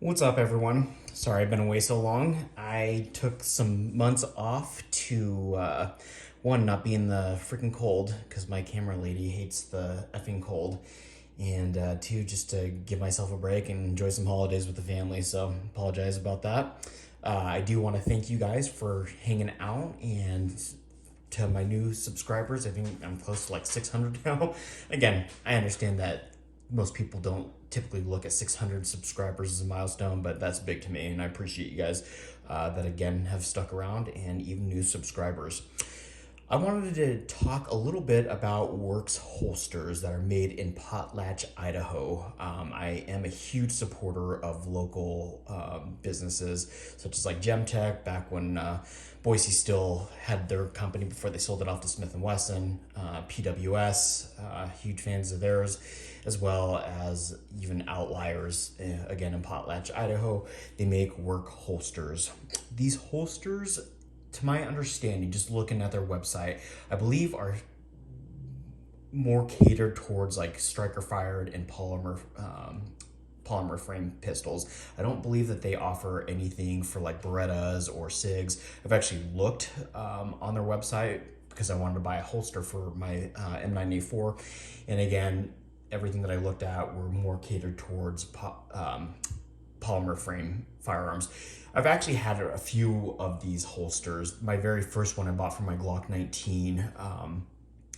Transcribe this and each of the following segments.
What's up, everyone? Sorry I've been away so long. I took some months off to, one, not be in the freaking cold, because my camera lady hates the effing cold, and two, just to give myself a break and enjoy some holidays with the family, so apologize about that. I do want to thank you guys for hanging out, and to my new subscribers, I think I'm close to like 600 now. Again, I understand that most people don't typically look at 600 subscribers as a milestone, but that's big to me, and I appreciate you guys that again have stuck around, and even new subscribers. I wanted to talk a little bit about Werkz Holsters that are made in Potlatch, Idaho. I am a huge supporter of local businesses, such as like Gemtech, back when Boise still had their company before they sold it off to Smith & Wesson, PWS, huge fans of theirs, as well as even Outliers, again in Potlatch, Idaho. They make Werkz Holsters. These holsters, to my understanding, just looking at their website, I believe are more catered towards like striker fired and polymer frame pistols. I don't believe that they offer anything for like Berettas or SIGs. I've actually looked on their website because I wanted to buy a holster for my M9A4, and again, everything that I looked at were more catered towards polymer frame firearms. I've actually had a few of these holsters. My very first one I bought for my Glock 19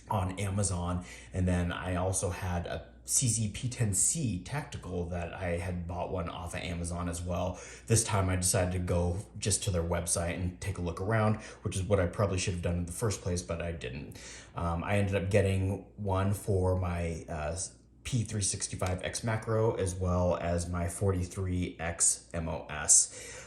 on Amazon, and then I also had a CZ-P10C tactical that I had bought one off of Amazon as well. This time I decided to go just to their website and take a look around, which is what I probably should have done in the first place, but I didn't. I ended up getting one for my P365X macro, as well as my 43X MOS.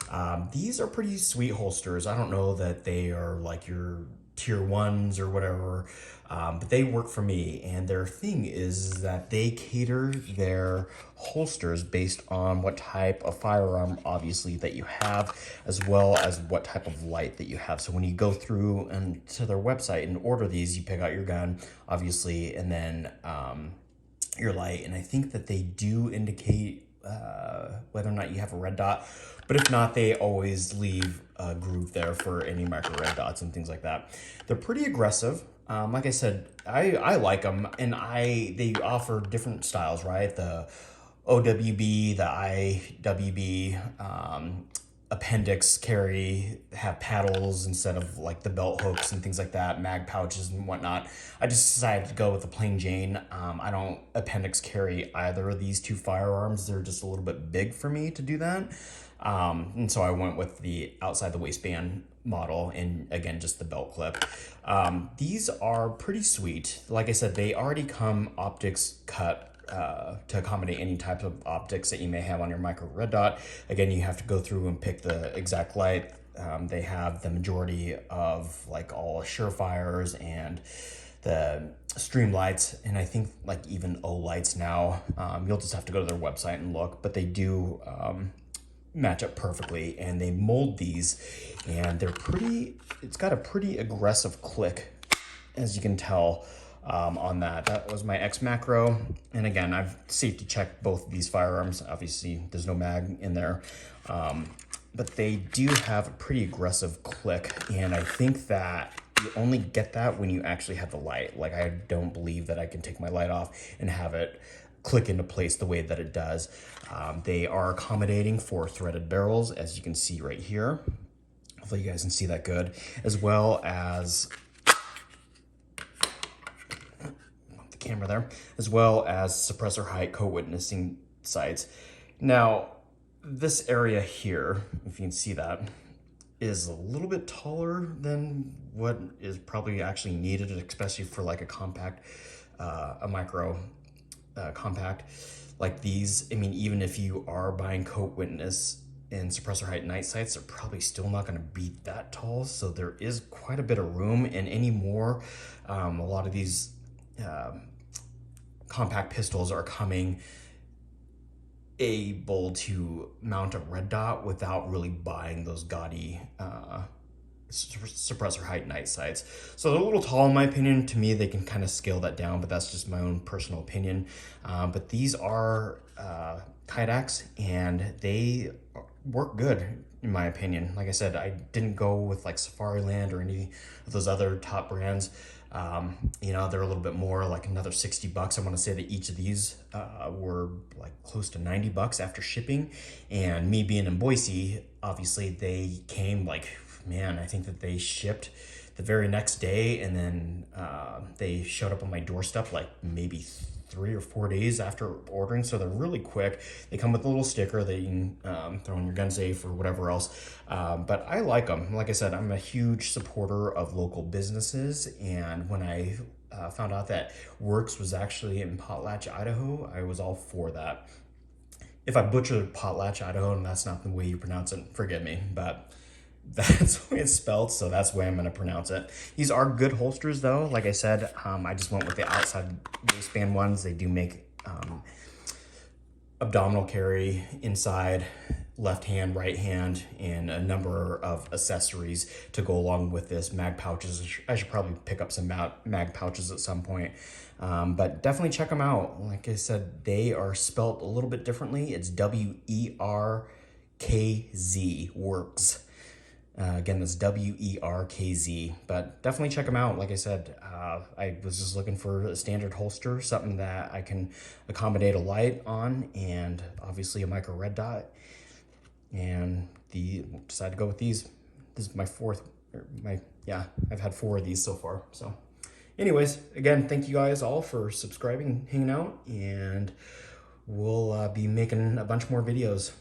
These are pretty sweet holsters. I don't know that they are like your tier ones or whatever, but they work for me. And their thing is that they cater their holsters based on what type of firearm, obviously, that you have, as well as what type of light that you have. So when you go through and to their website and order these, you pick out your gun, obviously, and then your light. And I think that they do indicate whether or not you have a red dot, but if not, they always leave a groove there for any micro red dots and things like that. They're pretty aggressive. Like I said, I like them, and they offer different styles, right? The OWB, the IWB, appendix carry, have paddles instead of like the belt hooks and things like that, mag pouches and whatnot. I just decided to go with the plain Jane. I don't appendix carry either of these two firearms. They're just a little bit big for me to do that. And so I went with the outside the waistband model, and again, just the belt clip. These are pretty sweet. Like I said, they already come optics cut to accommodate any type of optics that you may have on your micro red dot. Again, you have to go through and pick the exact light. They have the majority of like all Surefires and the stream lights, and I think like even O lights now. You'll just have to go to their website and look, but they do match up perfectly, and they mold these, and it's got a pretty aggressive click, as you can tell. On that was my X macro, and again, I've safety checked both of these firearms. Obviously there's no mag in there, but they do have a pretty aggressive click, and I think that you only get that when you actually have the light. Like, I don't believe that I can take my light off and have it click into place the way that it does. They are accommodating for threaded barrels, as you can see right here. Hopefully you guys can see that good, as well as camera there, as well as suppressor height co-witnessing sights. Now, this area here, if you can see that, is a little bit taller than what is probably actually needed, especially for like a compact, a micro compact like these. I mean, even if you are buying co-witness and suppressor height night sights, they're probably still not going to be that tall. So there is quite a bit of room, and anymore, a lot of these compact pistols are coming able to mount a red dot without really buying those gaudy suppressor height night sights. So they're a little tall in my opinion. To me, they can kind of scale that down, but that's just my own personal opinion. But these are kydex, and they work good in my opinion. Like I said, I didn't go with like Safariland or any of those other top brands. You know, they're a little bit more, like another 60 bucks. I want to say that each of these were like close to 90 bucks after shipping. And me being in Boise, obviously they came like, man, I think that they shipped the very next day, and then they showed up on my doorstep like maybe 3 or 4 days after ordering. So they're really quick. They come with a little sticker that you can throw on your gun safe or whatever else. But I like them. Like I said, I'm a huge supporter of local businesses, and when I found out that Werkz was actually in Potlatch, Idaho, I was all for that. If I butchered Potlatch, Idaho, and that's not the way you pronounce it, forgive me, but that's the way it's spelled, so that's the way I'm going to pronounce it. These are good holsters, though. Like I said, I just went with the outside waistband ones. They do make abdominal carry inside, left hand, right hand, and a number of accessories to go along with this. Mag pouches. I should probably pick up some mag pouches at some point. But definitely check them out. Like I said, they are spelt a little bit differently. It's Werkz, Werkz. Again, that's Werkz, but definitely check them out. Like I said, I was just looking for a standard holster, something that I can accommodate a light on, and obviously a micro red dot. And decided to go with these. This is my fourth, I've had 4 of these so far. So anyways, again, thank you guys all for subscribing and hanging out, and we'll be making a bunch more videos.